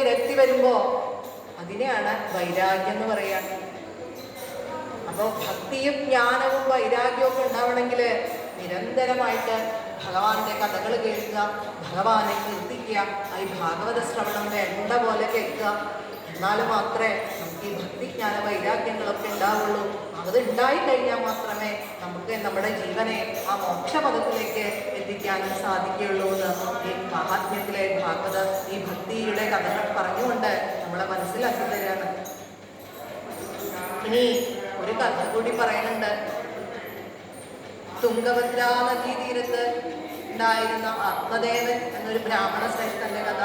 വിരക്തി വരുമ്പോൾ അതിനെയാണ് വൈരാഗ്യം എന്ന് പറയുക. അപ്പോൾ ഭക്തിയും ജ്ഞാനവും വൈരാഗ്യവും ഒക്കെ ഉണ്ടാവണമെങ്കിൽ നിരന്തരമായിട്ട് ഭഗവാന്റെ കഥകൾ കേൾക്കുക, ഭഗവാനെ കീർത്തിക്കുക, ഈ ഭാഗവത ശ്രവണം വേണ്ട പോലെ കേൾക്കുക. എന്നാൽ മാത്രമേ നമുക്ക് ഈ ഭക്തിജ്ഞാന വൈരാഗ്യങ്ങളൊക്കെ ഉണ്ടാവുള്ളൂ. അത് ഉണ്ടായിക്കഴിഞ്ഞാൽ മാത്രമേ നമുക്ക് നമ്മുടെ ജീവനെ ആ മോക്ഷപദത്തിലേക്ക് എത്തിക്കാനും സാധിക്കുകയുള്ളൂ എന്ന് ഈ മഹാത്മ്യത്തിലെ ഭാഗവത ഈ ഭക്തിയുടെ കഥകൾ പറഞ്ഞുകൊണ്ട് നമ്മളെ മനസ്സിലാക്കി തരികയാണ്. ഇനി ഒരു കഥ കൂടി പറയുന്നുണ്ട്. തുംഗഭദ്രാ നദീ തീരത്ത് ഉണ്ടായിരുന്ന ആത്മദേവൻ എന്നൊരു ബ്രാഹ്മണ ശ്രേഷ്ഠന്റെ കഥ.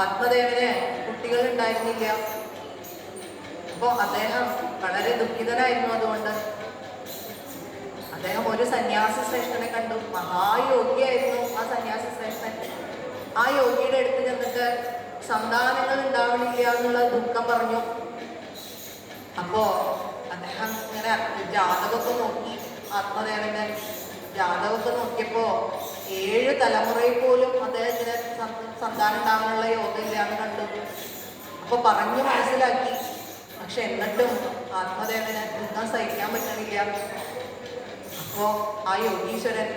ആത്മദേവന് കുട്ടികൾ ഉണ്ടായിരുന്നില്ല. അപ്പോൾ അദ്ദേഹം വളരെ ദുഃഖിതനായിരുന്നു. അതുകൊണ്ട് അദ്ദേഹം ഒരു സന്യാസി ശ്രേഷ്ഠനെ കണ്ടു. മഹായോഗിയായിരുന്നു ആ സന്യാസി ശ്രേഷ്ഠൻ. ആ യോഗിയുടെ അടുത്ത് ചെന്നിട്ട് സന്താനങ്ങൾ ഉണ്ടാവണില്ല എന്നുള്ള ദുഃഖം പറഞ്ഞു. അപ്പോ അദ്ദേഹം ഇങ്ങനെ ജാതകമൊക്കെ നോക്കി. ആത്മദേവന്റെ ജാതകമൊക്കെ നോക്കിയപ്പോ 7 തലമുറയിൽ പോലും അദ്ദേഹത്തിന് സന്താനം ഉണ്ടാകാനുള്ള യോഗമില്ല എന്ന് കണ്ടു. അപ്പൊ പറഞ്ഞു മനസ്സിലാക്കി. പക്ഷെ എന്നിട്ടും ആത്മദേവന് ദുഃഖം സഹിക്കാൻ പറ്റണില്ല. അപ്പോ ആ യോഗീശ്വരൻ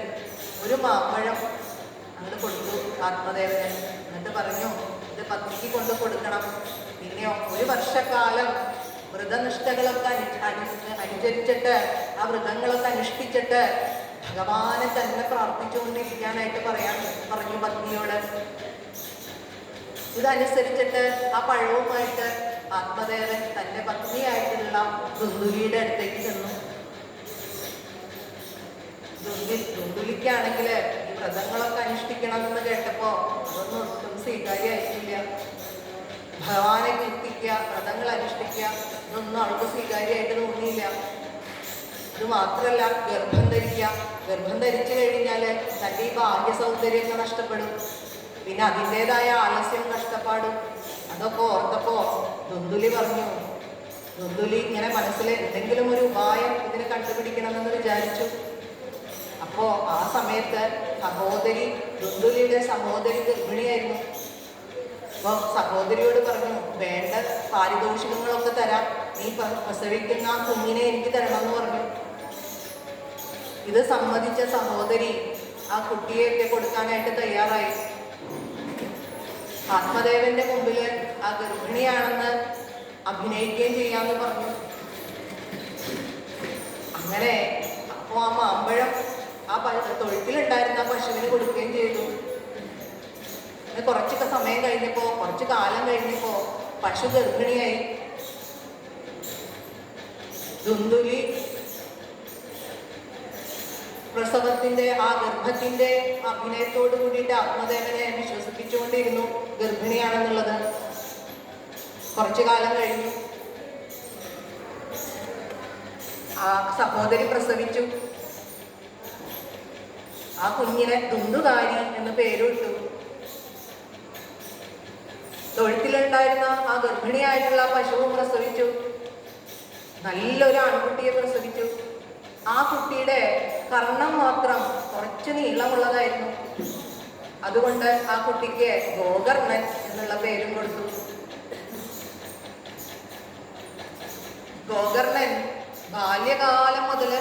ഒരു മാമ്പഴം അങ്ങോട്ട് കൊടുത്തു ആത്മദേവന്. എന്നിട്ട് പറഞ്ഞു, ഇത് പത്നിക്ക് കൊണ്ട് കൊടുക്കണം. പിന്നെയോ 1 വർഷക്കാലം വ്രതനിഷ്ഠകളൊക്കെ അനുചരിച്ചിട്ട് ആ വ്രതങ്ങളൊക്കെ അനുഷ്ഠിച്ചിട്ട് ഭഗവാനെ തന്നെ പ്രാർത്ഥിച്ചുകൊണ്ടിരിക്കാനായിട്ട് പറഞ്ഞു പത്നിയോട്. ഇതനുസരിച്ചിട്ട് ആ പഴവുമായിട്ട് ആത്മദേവൻ തൻ്റെ പത്നിയായിട്ടുള്ള ദുന്ദുലിയുടെ അടുത്തേക്ക് ചെന്നു. ദുന്ദുലിക്കാണെങ്കിൽ ഈ വ്രതങ്ങളൊക്കെ അനുഷ്ഠിക്കണം എന്ന് കേട്ടപ്പോൾ അതൊന്നും ഒട്ടും സ്വീകാര്യമായിട്ടില്ല. ഭഗവാനെ കീർത്തിക്കുക, വ്രതങ്ങൾ അനുഷ്ഠിക്കുക, ഇതൊന്നും അവൾക്ക് സ്വീകാര്യമായിട്ട് തോന്നിയില്ല. ഇത് മാത്രമല്ല, ഗർഭം ധരിക്കുക. ഗർഭം ധരിച്ചു കഴിഞ്ഞാൽ തൻ്റെ ഈ ഭാഗ്യ സൗന്ദര്യമൊക്കെ നഷ്ടപ്പെടും. പിന്നെ അതിൻ്റെതായ ആലസ്യം നഷ്ടപ്പാടും. അതൊക്കെ ഓർത്തപ്പോൾ ദുന്ദുലി പറഞ്ഞു. ദുന്ദുലി ഇങ്ങനെ മനസ്സിൽ എന്തെങ്കിലും ഒരു ഉപായം ഇതിനെ കണ്ടുപിടിക്കണമെന്ന് വിചാരിച്ചു. അപ്പോൾ ആ സമയത്ത് ദുന്ദുലിയുടെ സഹോദരി ഗർഭിണിയായിരുന്നു. അപ്പോൾ സഹോദരിയോട് പറഞ്ഞു, വേണ്ട പാരിതോഷികങ്ങളൊക്കെ തരാം, നീ പ്രസവിക്കുന്ന ആ കുഞ്ഞിനെ എനിക്ക് തരണമെന്ന് പറഞ്ഞു. ഇത് സമ്മതിച്ച സഹോദരി ആ കുട്ടിയെയൊക്കെ കൊടുക്കാനായിട്ട് തയ്യാറായി. ആത്മദേവന്റെ മുമ്പിൽ ആ ഗർഭിണിയാണെന്ന് അഭിനയിക്കുകയും ചെയ്യാമെന്ന് പറഞ്ഞു. അങ്ങനെ അപ്പോൾ ആ മാമ്പഴം ആ തൊഴുത്തിലുണ്ടായിരുന്ന ആ പശുവിന് കൊടുക്കുകയും ചെയ്തു. കുറച്ചൊക്കെ സമയം കഴിഞ്ഞപ്പോൾ, കുറച്ച് കാലം കഴിഞ്ഞപ്പോൾ പശു ഗർഭിണിയായി. ദുന്ദുലി പ്രസവത്തിന്റെ ആ ഗർഭത്തിന്റെ അഭിനയത്തോട് കൂടിയിട്ട് ആത്മദേവനെ വിശ്വസിപ്പിച്ചുകൊണ്ടിരുന്നു ഗർഭിണിയാണെന്നുള്ളത്. കുറച്ചു കാലം കഴിഞ്ഞു. ആ സഹോദരി പ്രസവിച്ചു. ആ കുഞ്ഞിനെ ദുന്ദുകാരി എന്ന് പേരിട്ടു. തൊഴുത്തിലുണ്ടായിരുന്ന ആ ഗർഭിണിയായിട്ടുള്ള പശുവും പ്രസവിച്ചു. നല്ലൊരു ആൺകുട്ടിയെ പ്രസവിച്ചു. ആ കുട്ടിയുടെ കർണം മാത്രം കുറച്ച് നീളമുള്ളതായിരുന്നു. അതുകൊണ്ട് ആ കുട്ടിക്ക് ഗോകർണൻ എന്നുള്ള പേരും കൊടുത്തു. ഗോകർണൻ ബാല്യകാലം മുതൽ